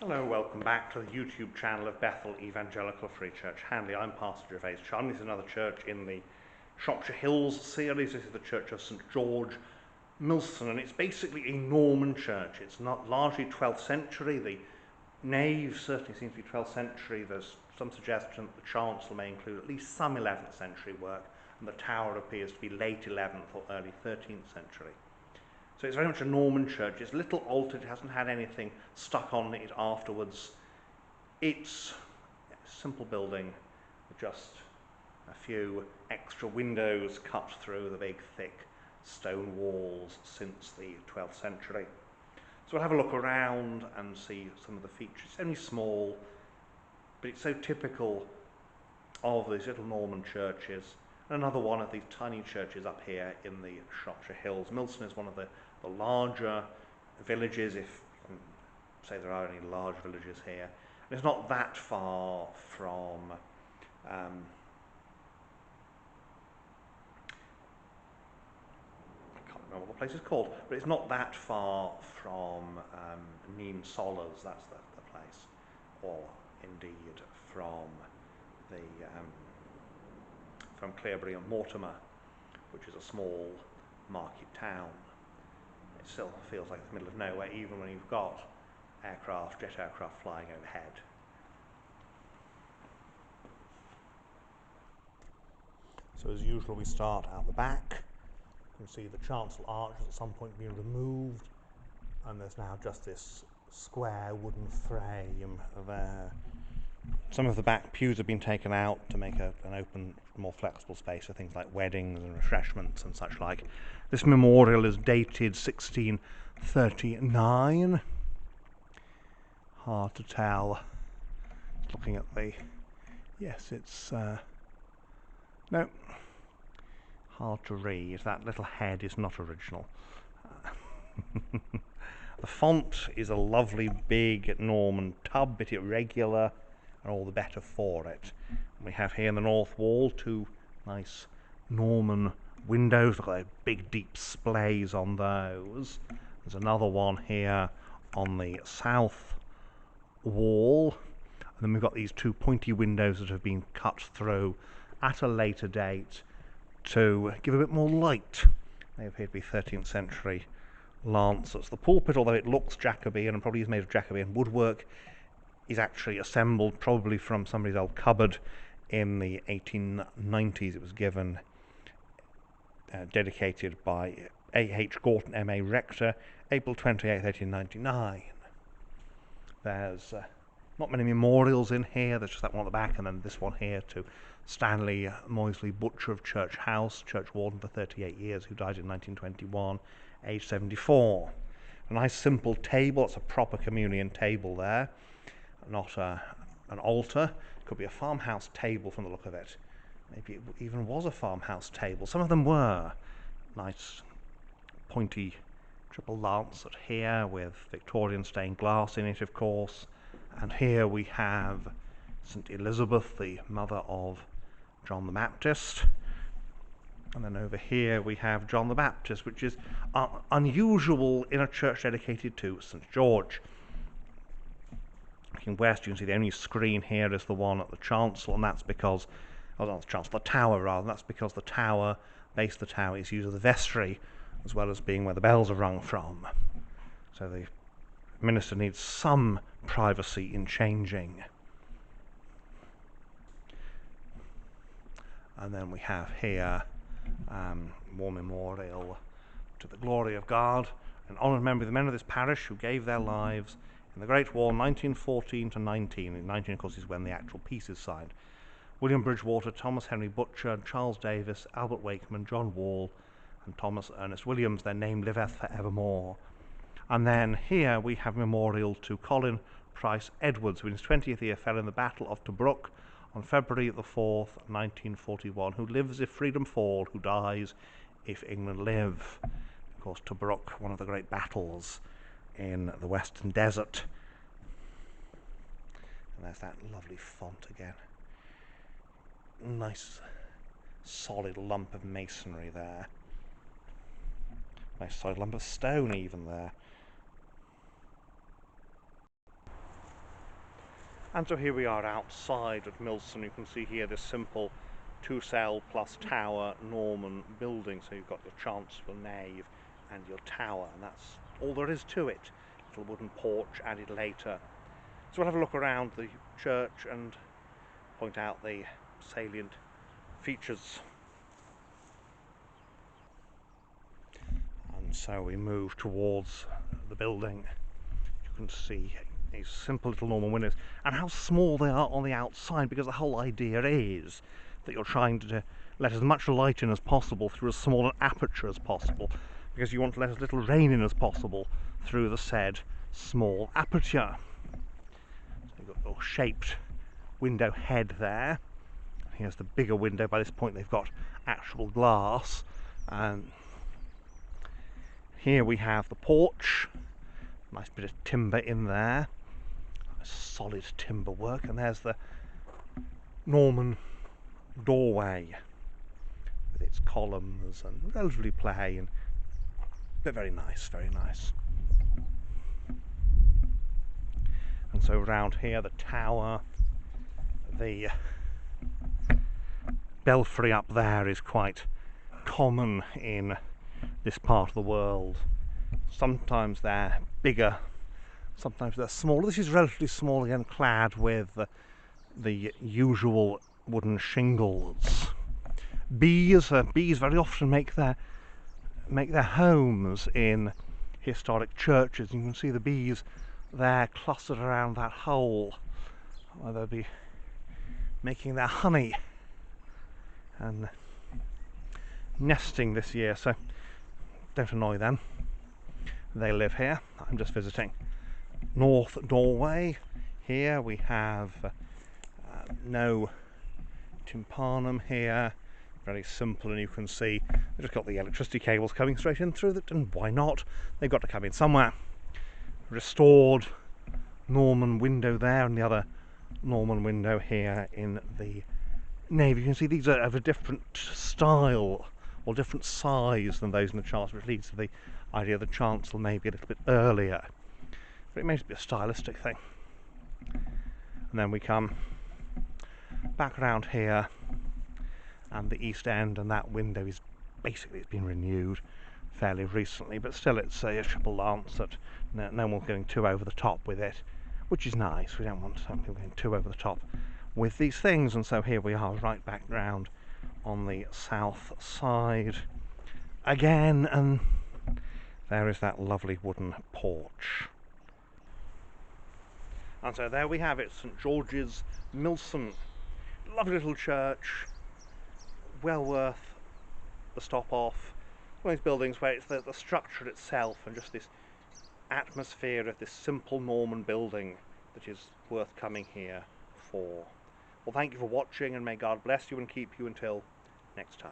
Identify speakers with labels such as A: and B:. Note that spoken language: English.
A: Hello, welcome back to the YouTube channel of Bethel Evangelical Free Church Hanley. I'm Pastor Gervais Chun. This is another church in the Shropshire Hills series. This is the Church of St George, Milson, and it's basically a Norman church. It's not largely 12th century. The nave certainly seems to be 12th century. There's some suggestion that the chancel may include at least some 11th century work, and the tower appears to be late 11th or early 13th century. So it's very much a Norman church. It's little altered, it hasn't had anything stuck on it afterwards. It's a simple building with just a few extra windows cut through the big thick stone walls since the 12th century. So we'll have a look around and see some of the features. It's only small, but it's so typical of these little Norman churches. And another one of these tiny churches up here in the Shropshire Hills. Milson is one of the larger villages, if you can say there are any large villages here. And it's not that far from I can't remember what the place is called, but it's not that far from Neen Solars, that's the place, or indeed from the from Clearbury and Mortimer, which is a small market town. It still feels like the middle of nowhere, even when you've got jet aircraft flying overhead. So as usual, we start out the back. You can see the chancel arch has at some point been removed, and there's now just this square wooden frame there. Some of the back pews have been taken out to make an open, more flexible space for things like weddings and refreshments and such like. This memorial is dated 1639. Hard to tell. Looking at the... Yes, it's... no. Hard to read. That little head is not original. The font is a lovely big Norman tub, bit irregular, and all the better for it. We have here in the north wall two nice Norman windows. Look at those big deep splays on those. There's another one here on the south wall, and then we've got these two pointy windows that have been cut through at a later date to give a bit more light. They appear to be 13th century lancers. The pulpit, although it looks Jacobean and probably is made of Jacobean woodwork, is actually assembled probably from somebody's old cupboard in the 1890s. It was given, dedicated by A.H. Gorton, M.A. Rector, April 28th, 1899. There's not many memorials in here. There's just that one at the back, and then this one here to Stanley Moisley, butcher of Church House, church warden for 38 years, who died in 1921, aged 74. A nice simple table. It's a proper communion table there, not an altar. It could be a farmhouse table from the look of it. Maybe it even was a farmhouse table. Some of them were. Nice pointy triple lancet here with Victorian stained glass in it, of course. And here we have St. Elizabeth, the mother of John the Baptist. And then over here we have John the Baptist, which is unusual in a church dedicated to St. George. Looking west, you can see the only screen here is the one at the chancel, and that's because, oh, not the chancel, the tower rather, and that's because the tower, base of the tower, is used as the vestry, as well as being where the bells are rung from. So the minister needs some privacy in changing. And then we have here war memorial to the glory of God, an honoured member of the men of this parish who gave their lives in the Great War 1914 to 19. In 19, of course, is when the actual peace is signed. William Bridgewater, Thomas Henry Butcher, Charles Davis, Albert Wakeman, John Wall, and Thomas Ernest Williams. Their name liveth for evermore. And then here we have memorial to Colin Price Edwards, who in his 20th year fell in the Battle of Tobruk on February the 4th, 1941, who lives if freedom fall, who dies if England live. Of course, Tobruk, one of the great battles in the Western Desert. And there's that lovely font again. Nice solid lump of masonry there. Nice solid lump of stone even there. And so here we are outside at Milson. You can see here this simple 2-cell plus tower Norman building. So you've got your chancel nave and your tower, and that's all there is to it. Little wooden porch added later. So we'll have a look around the church and point out the salient features. And so we move towards the building. You can see these simple little Norman windows and how small they are on the outside, because the whole idea is that you're trying to let as much light in as possible through as small an aperture as possible, because you want to let as little rain in as possible through the said small aperture. So you've got a little shaped window head there. Here's the bigger window. By this point they've got actual glass, and here we have the porch. Nice bit of timber in there, solid timber work, and there's the Norman doorway with its columns and relatively plain, but very nice, very nice. And so around here, the tower, the belfry up there is quite common in this part of the world. Sometimes they're bigger, sometimes they're smaller. This is relatively small, again clad with the usual wooden shingles. Bees very often make their homes in historic churches. You can see the bees there clustered around that hole where they'll be making their honey and nesting this year, so don't annoy them. They live here. I'm just visiting. North doorway. Here we have no tympanum here. Very simple, and you can see they've just got the electricity cables coming straight in through it, and why not? They've got to come in somewhere. Restored Norman window there, and the other Norman window here in the nave. You can see these are of a different style or different size than those in the chancel, which leads to the idea the chancel may be a little bit earlier, but it may just be a stylistic thing. And then we come back around here and the east end, and that window is basically, it's been renewed fairly recently, but still it's a triple lance that no one's going too over the top with it, which is nice. We don't want people going too over the top with these things. And so here we are right back round on the south side again, and there is that lovely wooden porch. And so there we have it, St George's, Milson. Lovely little church, well worth the stop off. One of these buildings where it's the structure itself and just this atmosphere of this simple Norman building that is worth coming here for. Well, thank you for watching, and may God bless you and keep you until next time.